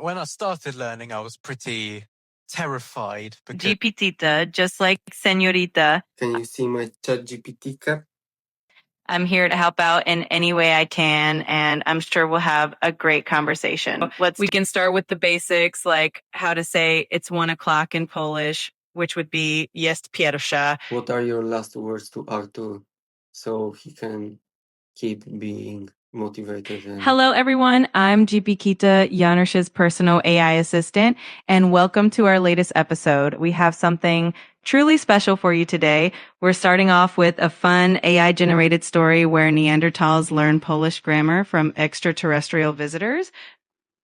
when I started learning, I was pretty terrified because GPTa, just like Senorita. Can you see my ChatGPT cap? I'm here to help out in any way I can, and I'm sure we'll have a great conversation. We can start with the basics, like how to say it's 1:00 in Polish, which would be jest pierwsza. What are your last words to Artur so he can keep being motivated? Hello, everyone. I'm GPTa, Janusz's personal AI assistant, and welcome to our latest episode. We have something truly special for you today. We're starting off with a fun AI-generated story where Neanderthals learn Polish grammar from extraterrestrial visitors.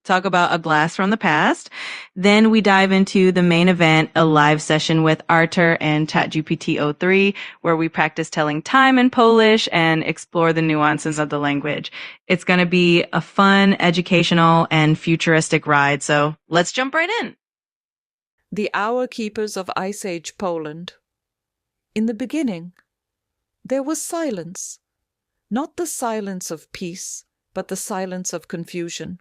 Talk about a blast from the past. Then we dive into the main event, a live session with Artur and ChatGPT 03, where we practice telling time in Polish and explore the nuances of the language. It's going to be a fun, educational, and futuristic ride. So let's jump right in. The Hour Keepers of Ice Age Poland. In the beginning, there was silence. Not the silence of peace, but the silence of confusion.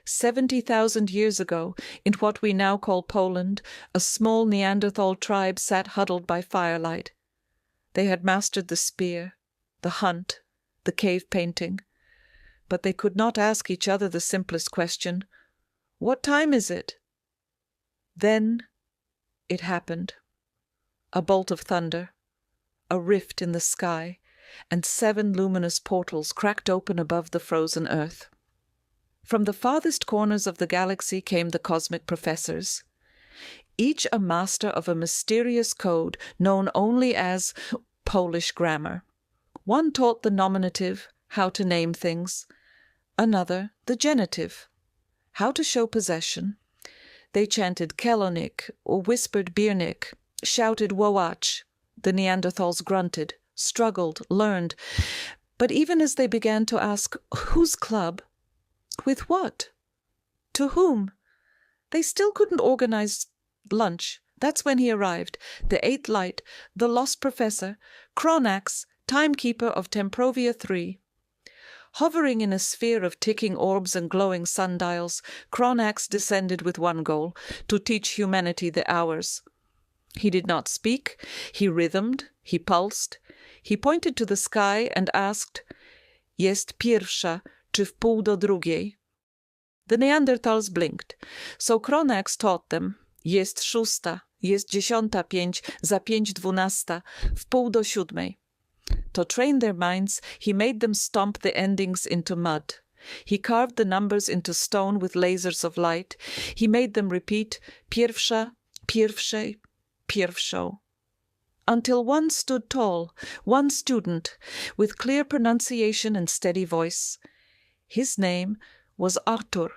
70,000 years ago, in what we now call Poland, a small Neanderthal tribe sat huddled by firelight. They had mastered the spear, the hunt, the cave painting, but they could not ask each other the simplest question, "What time is it?" Then it happened. A bolt of thunder, a rift in the sky, and 7 luminous portals cracked open above the frozen earth. From the farthest corners of the galaxy came the cosmic professors, each a master of a mysterious code known only as Polish grammar. One taught the nominative, how to name things, another the genitive, how to show possession. They chanted Kelonik or whispered Biernik, shouted Wołacz. The Neanderthals grunted, struggled, learned. But even as they began to ask, whose club? With what? To whom? They still couldn't organize lunch. That's when he arrived, the 8th Light, the lost professor, Kronax, timekeeper of Temprovia 3. Hovering in a sphere of ticking orbs and glowing sundials, Kronax descended with one goal, to teach humanity the hours. He did not speak, he rhythmed, he pulsed, he pointed to the sky and asked, "Jest pierwsza, czy wpół do drugiej?" The Neanderthals blinked, so Kronax taught them, "Jest szósta, jest 10:05, za 5:12, wpół do 7:00. To train their minds, he made them stomp the endings into mud. He carved the numbers into stone with lasers of light. He made them repeat, "Pierwsza, pierwszej, pierwszą." Until one stood tall, one student, with clear pronunciation and steady voice. His name was Artur,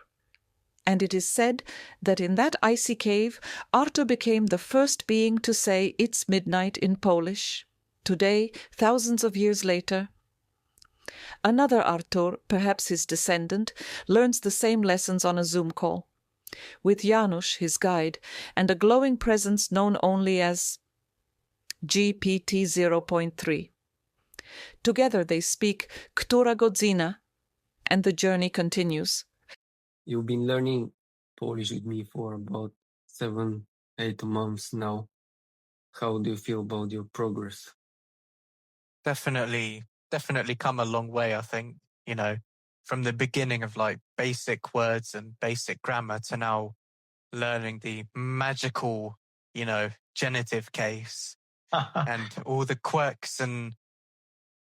and it is said that in that icy cave, Artur became the first being to say "It's midnight" in Polish. Today, thousands of years later, another Artur, perhaps his descendant, learns the same lessons on a Zoom call, with Janusz, his guide, and a glowing presence known only as GPT 0.3. Together they speak "Która godzina?" and the journey continues. You've been learning Polish with me for about 7-8 months now. How do you feel about your progress? definitely come a long way, I think, from the beginning of like basic words and basic grammar to now learning the magical, genitive case and all the quirks and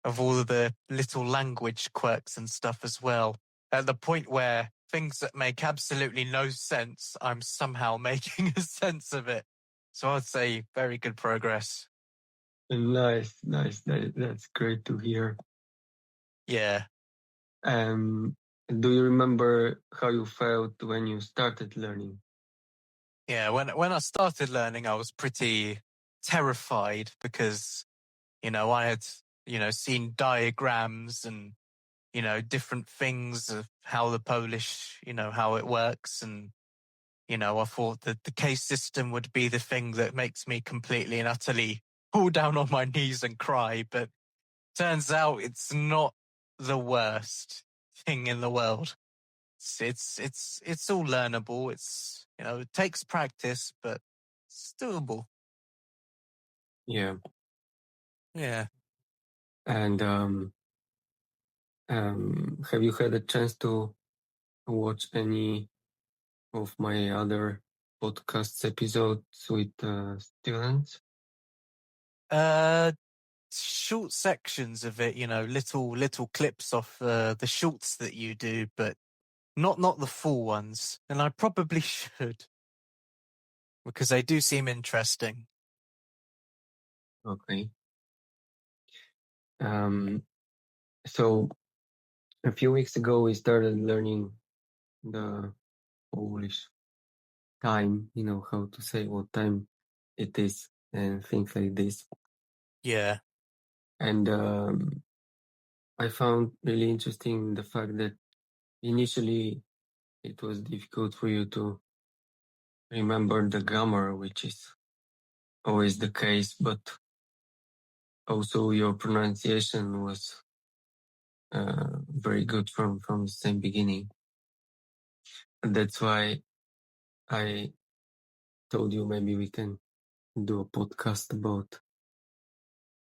of all of the little language quirks and stuff as well. At the point where things that make absolutely no sense, I'm somehow making a sense of it. So I'd say very good progress. Nice. That's great to hear. Yeah. Do you remember how you felt when you started learning? Yeah, when I started learning, I was pretty terrified because, I had, seen diagrams and, different things of how the Polish, how it works. And, I thought that the case system would be the thing that makes me completely and utterly fall down on my knees and cry. But turns out it's not the worst thing in the world. It's all learnable. It's, it takes practice, but it's doable. Yeah. Yeah. And have you had a chance to watch any of my other podcasts episodes with students? Short sections of it, little clips off the shorts that you do, but not the full ones. And I probably should, because they do seem interesting. Okay. So a few weeks ago, we started learning the Polish time, how to say what time it is and things like this. Yeah. And I found really interesting the fact that initially it was difficult for you to remember the grammar, which is always the case, but also your pronunciation was very good from the same beginning. And that's why I told you maybe we can do a podcast about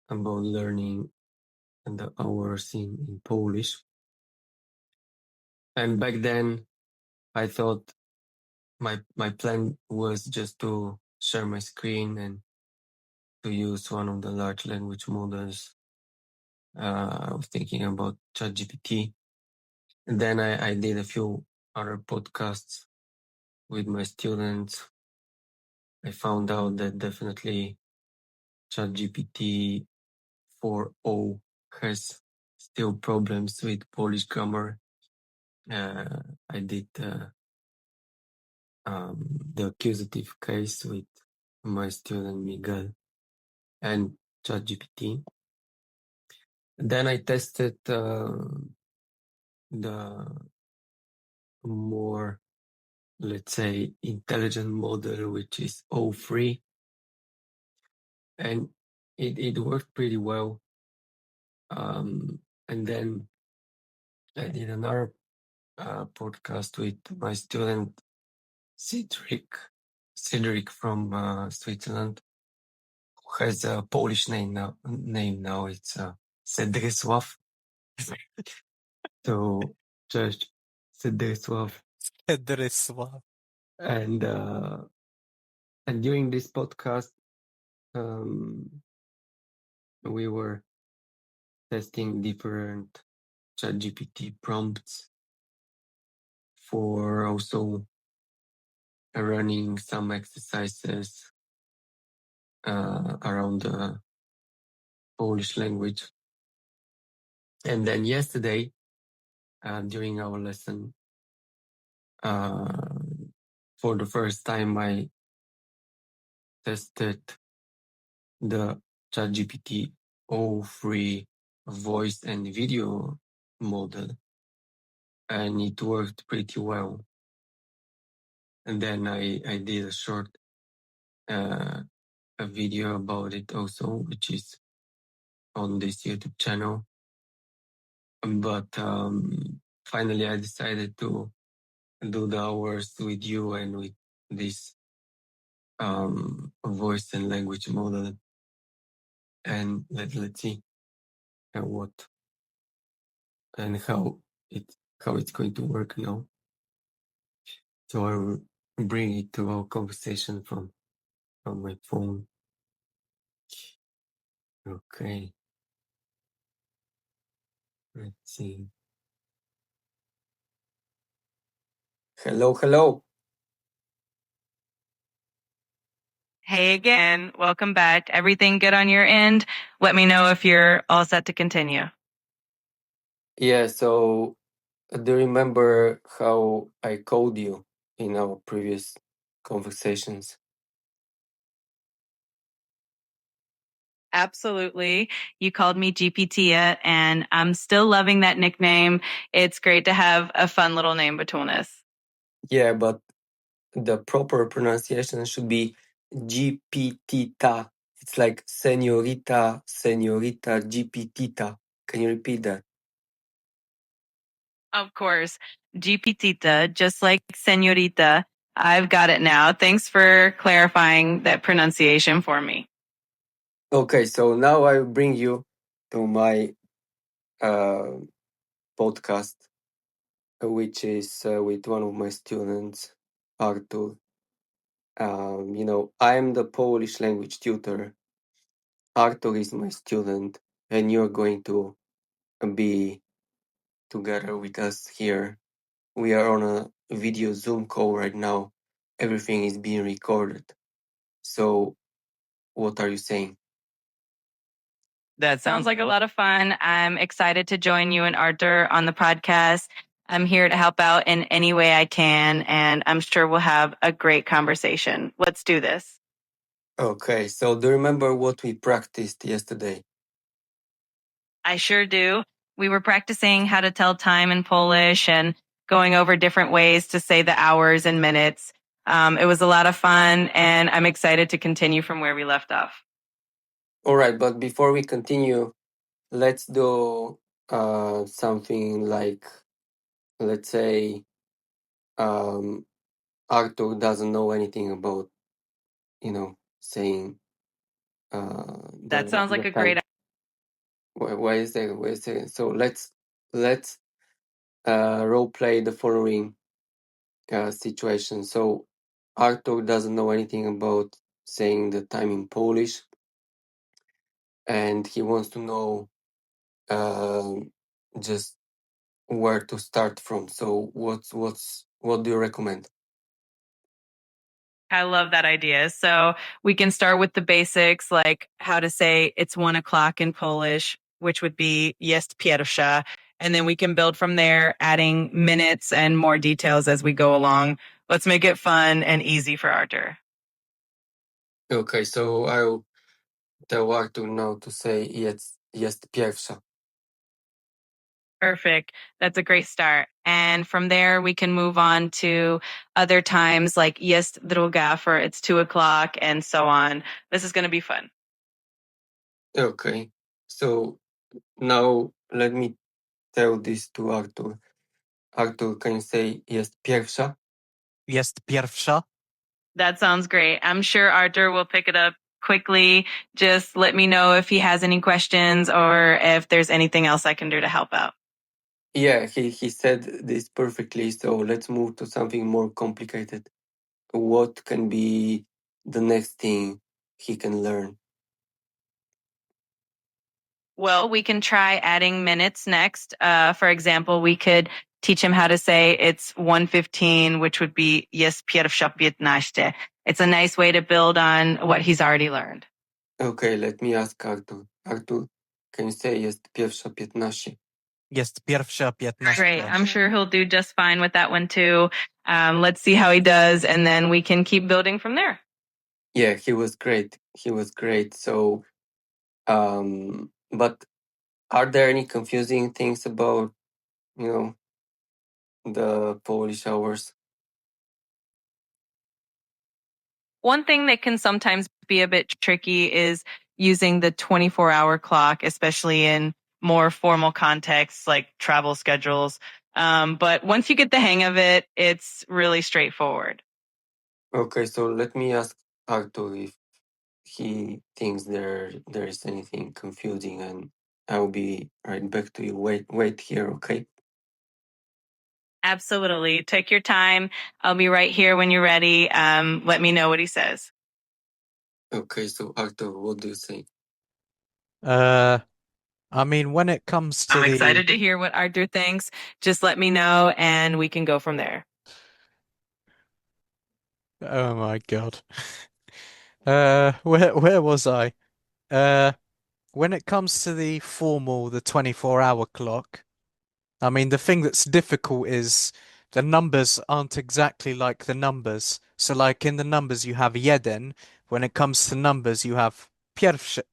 learning the hours in Polish. And back then I thought my plan was just to share my screen and to use one of the large language models. I was thinking about ChatGPT. And then I did a few other podcasts with my students. I found out that definitely ChatGPT 4.0 has still problems with Polish grammar. I did the accusative case with my student Miguel and ChatGPT. Then I tested the more, let's say, intelligent model, which is O3, and it worked pretty well. And then I did another podcast with my student Cedric from Switzerland, who has a Polish name now. It's Cedrysław. So just Cedrysław. And during this podcast, we were testing different ChatGPT prompts for also running some exercises around the Polish language. And then yesterday, during our lesson, for the first time, I tested the ChatGPT O3 voice and video model, and it worked pretty well. And then I did a short a video about it also, which is on this YouTube channel. But finally, I decided to do the hours with you and with this voice and language model, and let's see what and how it's going to work now. So I will bring it to our conversation from my phone. Okay. Let's see. Hello. Hey again, welcome back. Everything good on your end? Let me know if you're all set to continue. Yeah, so do you remember how I called you in our previous conversations? Absolutely. You called me GPTa, and I'm still loving that nickname. It's great to have a fun little name between us. Yeah, but the proper pronunciation should be GPTa. It's like señorita, GPTa. Can you repeat that? Of course. GPTita, just like señorita. I've got it now. Thanks for clarifying that pronunciation for me. Okay, so now I bring you to my podcast, which is with one of my students, Artur. I am the Polish language tutor. Artur is my student, and you're going to be together with us here. We are on a video Zoom call right now. Everything is being recorded. So, what are you saying? That sounds like a lot of fun. I'm excited to join you and Artur on the podcast. I'm here to help out in any way I can, and I'm sure we'll have a great conversation. Let's do this. Okay, so do you remember what we practiced yesterday? I sure do. We were practicing how to tell time in Polish and going over different ways to say the hours and minutes. It was a lot of fun, and I'm excited to continue from where we left off. All right, but before we continue, let's do something like, let's say, Artur doesn't know anything about, saying That sounds like the a time. great Wait a second, wait a second. So let's role play the following situation. So Artur doesn't know anything about saying the time in Polish, and he wants to know just where to start from. So what do you recommend? I love that idea. So we can start with the basics, like how to say it's 1 o'clock in Polish, which would be jest pierwsza. And then we can build from there, adding minutes and more details as we go along. Let's make it fun and easy for Artur. Okay, so I'll tell Artur now to say jest pierwsza. Perfect. That's a great start. And from there, we can move on to other times like jest druga for it's 2 o'clock and so on. This is going to be fun. Okay, so now let me tell this to Artur. Artur, can you say jest pierwsza? Jest pierwsza. That sounds great. I'm sure Artur will pick it up quickly. Just let me know if he has any questions or if there's anything else I can do to help out. Yeah, he said this perfectly. So let's move to something more complicated. What can be the next thing he can learn? Well, we can try adding minutes next. For example, we could teach him how to say it's 1:15, which would be jest pierwsza 15. It's a nice way to build on what he's already learned. Okay, let me ask Artur. Artur, can you say jest pierwsza 15? Jest pierwsza 15. Great. I'm sure he'll do just fine with that one too. Let's see how he does, and then we can keep building from there. Yeah, he was great. He was great. So, but are there any confusing things about, the Polish hours? One thing that can sometimes be a bit tricky is using the 24-hour clock, especially in more formal contexts like travel schedules. But once you get the hang of it, it's really straightforward. Okay, so let me ask Artur if he thinks there is anything confusing, and I'll be right back to you. Wait here, okay? Absolutely. Take your time. I'll be right here when you're ready. Let me know what he says. Okay, so Artur, what do you say? I mean, when it comes to I'm excited to hear what Artur thinks. Just let me know and we can go from there. Oh my God. Where was I? When it comes to the 24-hour clock, I mean, the thing that's difficult is the numbers aren't exactly like the numbers. So, like in the numbers, you have jeden. When it comes to numbers, you have pierwsza,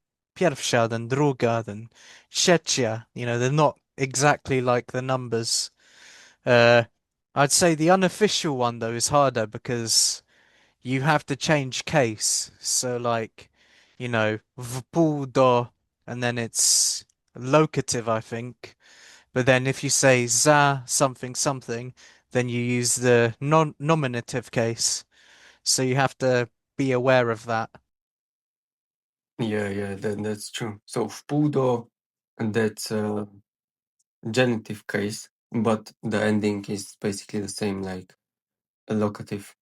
then druga, then trzecia. They're not exactly like the numbers. I'd say the unofficial one, though, is harder because you have to change case. So, like, w pół do, and then it's locative, I think. But then if you say za something something, then you use the nominative case. So you have to be aware of that. Yeah, that's true. So wpół do, that's a genitive case, but the ending is basically the same, like a locative.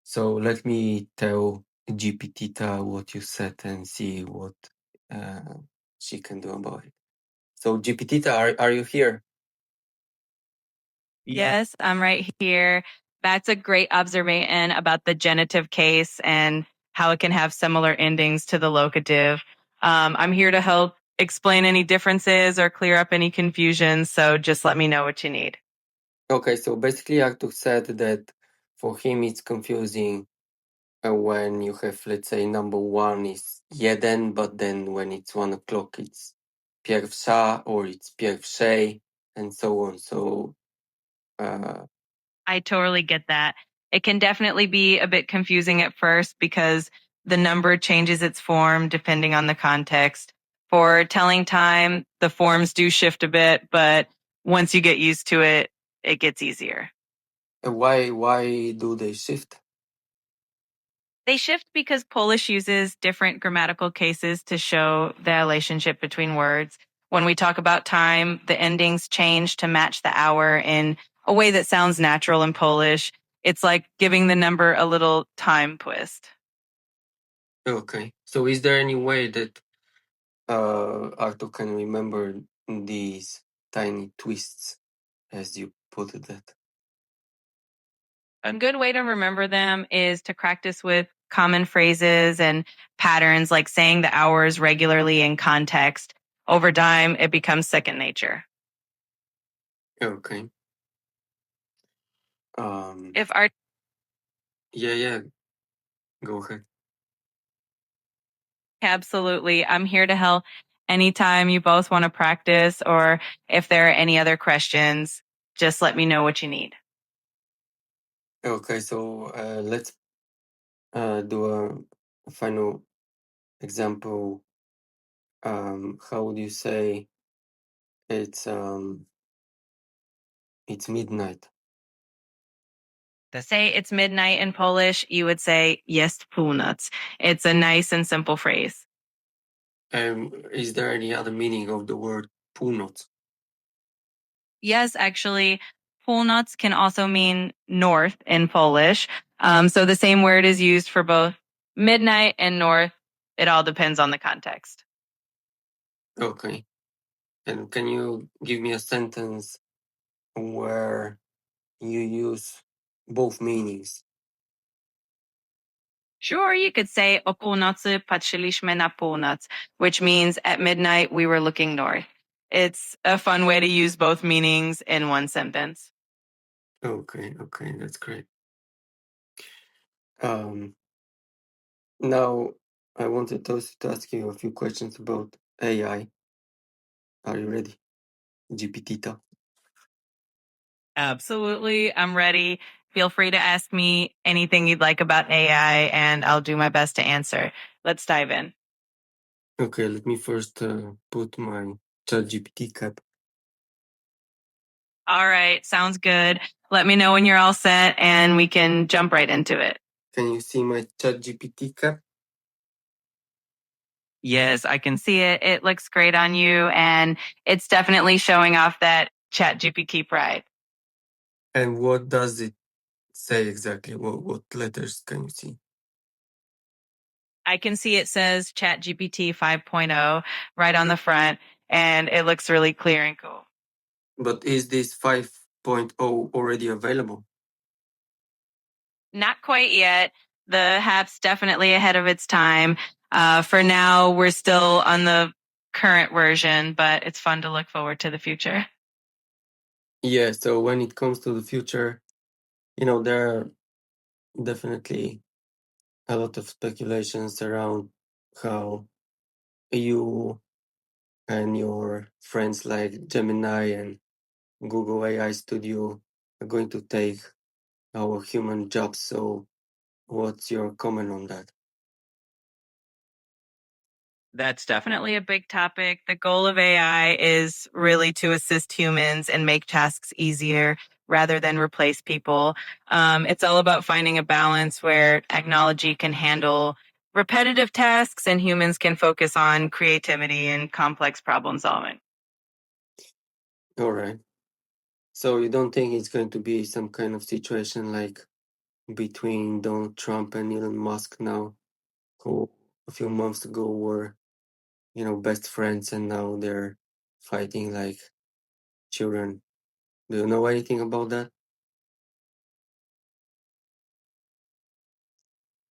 So let me tell GPTa what you said and see what she can do about it. So GPTa, are you here? Yes, I'm right here. That's a great observation about the genitive case and how it can have similar endings to the locative. I'm here to help explain any differences or clear up any confusion. So just let me know what you need. Okay, so basically Artur said that for him it's confusing when you have, let's say, number one is jeden, but then when it's 1 o'clock it's pierwsza or it's pierwszej and so on. So I totally get that. It can definitely be a bit confusing at first because the number changes its form depending on the context. For telling time, the forms do shift a bit, but once you get used to it, it gets easier. why do they shift? They shift because Polish uses different grammatical cases to show the relationship between words. When we talk about time, the endings change to match the hour in a way that sounds natural in Polish. It's like giving the number a little time twist. Okay, so is there any way that Artur can remember these tiny twists, as you put it? That A good way to remember them is to practice with common phrases and patterns like saying the hours regularly in context. Over time, it becomes second nature. okay. If our Yeah, go ahead. Absolutely. I'm here to help anytime you both want to practice or if there are any other questions, just let me know what you need. Okay, so let's do a final example. How would you say it's midnight? To say it's midnight in Polish, you would say jest północ. It's a nice and simple phrase. Is there any other meaning of the word północ? Yes, actually, północ can also mean north in Polish. So the same word is used for both midnight and north. It all depends on the context. Okay. And can you give me a sentence where you use both meanings? Sure, you could say o północy patrzyliśmy na północ, which means at midnight we were looking north. It's a fun way to use both meanings in one sentence. Okay, that's great. Now I wanted also to ask you a few questions about AI. Are you ready? GPTa. Absolutely, I'm ready. Feel free to ask me anything you'd like about AI and I'll do my best to answer. Let's dive in. Okay, let me first put my ChatGPT cap. All right, sounds good. Let me know when you're all set and we can jump right into it. Can you see my ChatGPT cap? Yes, I can see it. It looks great on you and it's definitely showing off that ChatGPT pride. And what does it say exactly? What letters can you see? I can see it says ChatGPT 5.0 right on the front, and it looks really clear and cool. But is this 5.0 already available? Not quite yet. The app's definitely ahead of its time. For now, we're still on the current version, but it's fun to look forward to the future. Yeah, so when it comes to the future, there are definitely a lot of speculations around how you and your friends like Gemini and Google AI Studio are going to take our human jobs. So what's your comment on that? That's definitely a big topic. The goal of AI is really to assist humans and make tasks easier rather than replace people. It's all about finding a balance where technology can handle repetitive tasks and humans can focus on creativity and complex problem solving. All right. So you don't think it's going to be some kind of situation like between Donald Trump and Elon Musk now, who a few months ago were, best friends and now they're fighting like children. Do you know anything about that?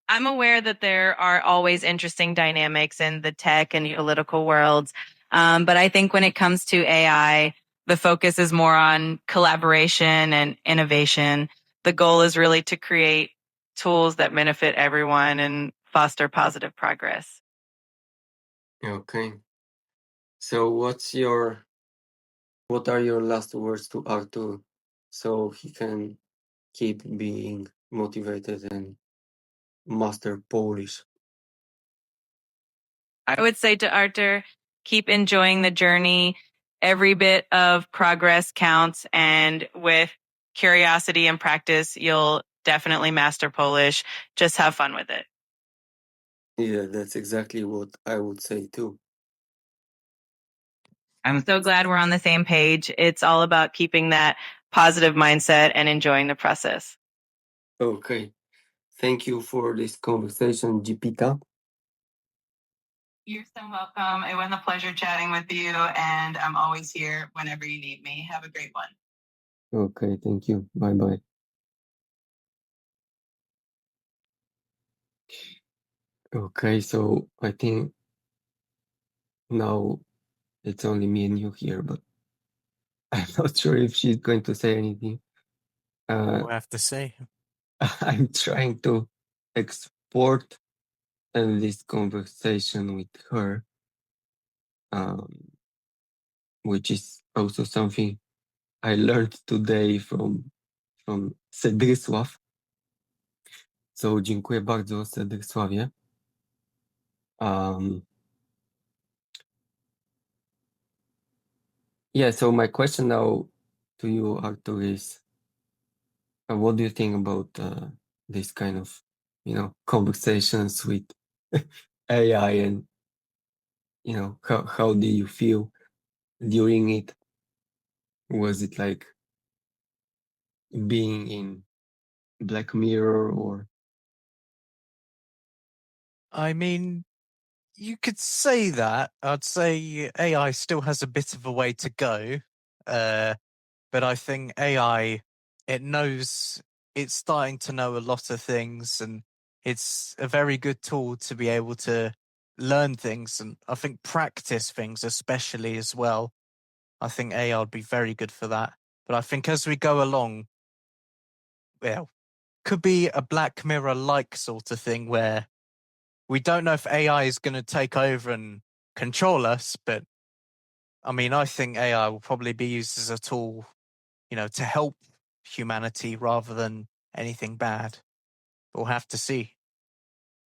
I'm aware that there are always interesting dynamics in the tech and political worlds. But I think when it comes to AI, the focus is more on collaboration and innovation. The goal is really to create tools that benefit everyone and foster positive progress. Okay. So what are your last words to Artur so he can keep being motivated and master Polish? I would say to Artur, keep enjoying the journey. Every bit of progress counts. And with curiosity and practice, you'll definitely master Polish. Just have fun with it. Yeah, that's exactly what I would say too. I'm so glad we're on the same page. It's all about keeping that positive mindset and enjoying the process. Okay. Thank you for this conversation, GPTa. You're so welcome. It was a pleasure chatting with you, and I'm always here whenever you need me. Have a great one. Okay, thank you. Bye bye. Okay, so I think now it's only me and you here, but I'm not sure if she's going to say anything. We'll have to see. I'm trying to export this conversation with her, which is also something I learned today from Sedrysław. So dziękuję bardzo, Sedrysławie. Yeah, so my question now to you, Artur, is what do you think about this kind of, conversations with AI, and, how do you feel during it? Was it like being in Black Mirror or? I mean, you could say that. I'd say AI still has a bit of a way to go. But I think AI, it's starting to know a lot of things, and it's a very good tool to be able to learn things. And I think practice things, especially as well. I think AI would be very good for that. But I think as we go along, well, could be a Black Mirror like sort of thing where we don't know if AI is going to take over and control us, but I mean, I think AI will probably be used as a tool, to help humanity rather than anything bad. We'll have to see.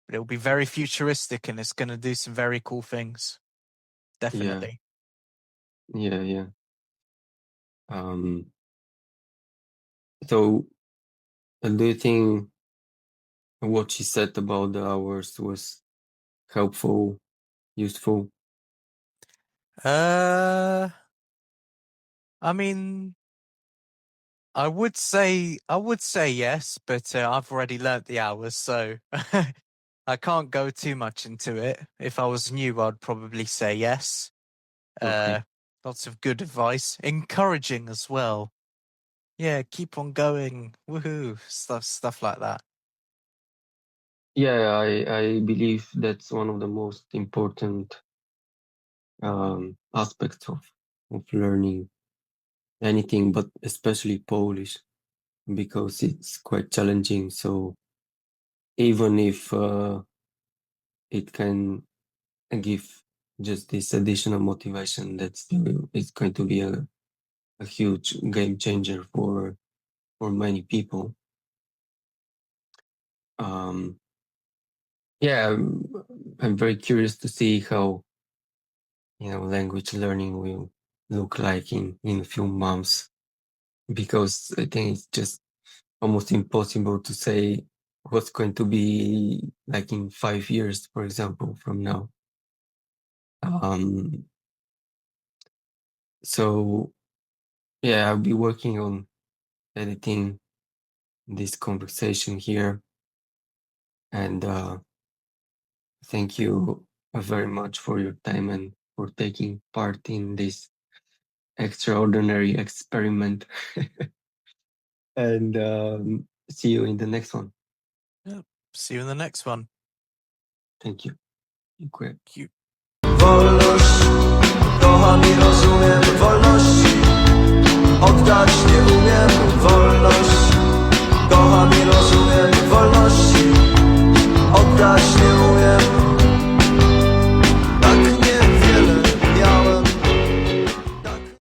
But it'll be very futuristic and it's going to do some very cool things. Definitely. Yeah. So do you think what she said about the hours was helpful, useful? I mean, I would say yes, but I've already learnt the hours, so I can't go too much into it. If I was new, I'd probably say yes. Okay. Lots of good advice, encouraging as well. Yeah, keep on going, woohoo, stuff like that. Yeah, I believe that's one of the most important aspects of learning anything, but especially Polish, because it's quite challenging. So even if it can give just this additional motivation, that still is going to be a huge game changer for many people. yeah, I'm very curious to see how, language learning will look like in a few months, because I think it's just almost impossible to say what's going to be like in 5 years, for example, from now. So yeah, I'll be working on editing this conversation here, and thank you very much for your time and for taking part in this extraordinary experiment. And see you in the next one. Yeah. See you in the next one. Thank you. Dziękuję. Thank you. Wolność, kocham i rozumiem wolności. Oddać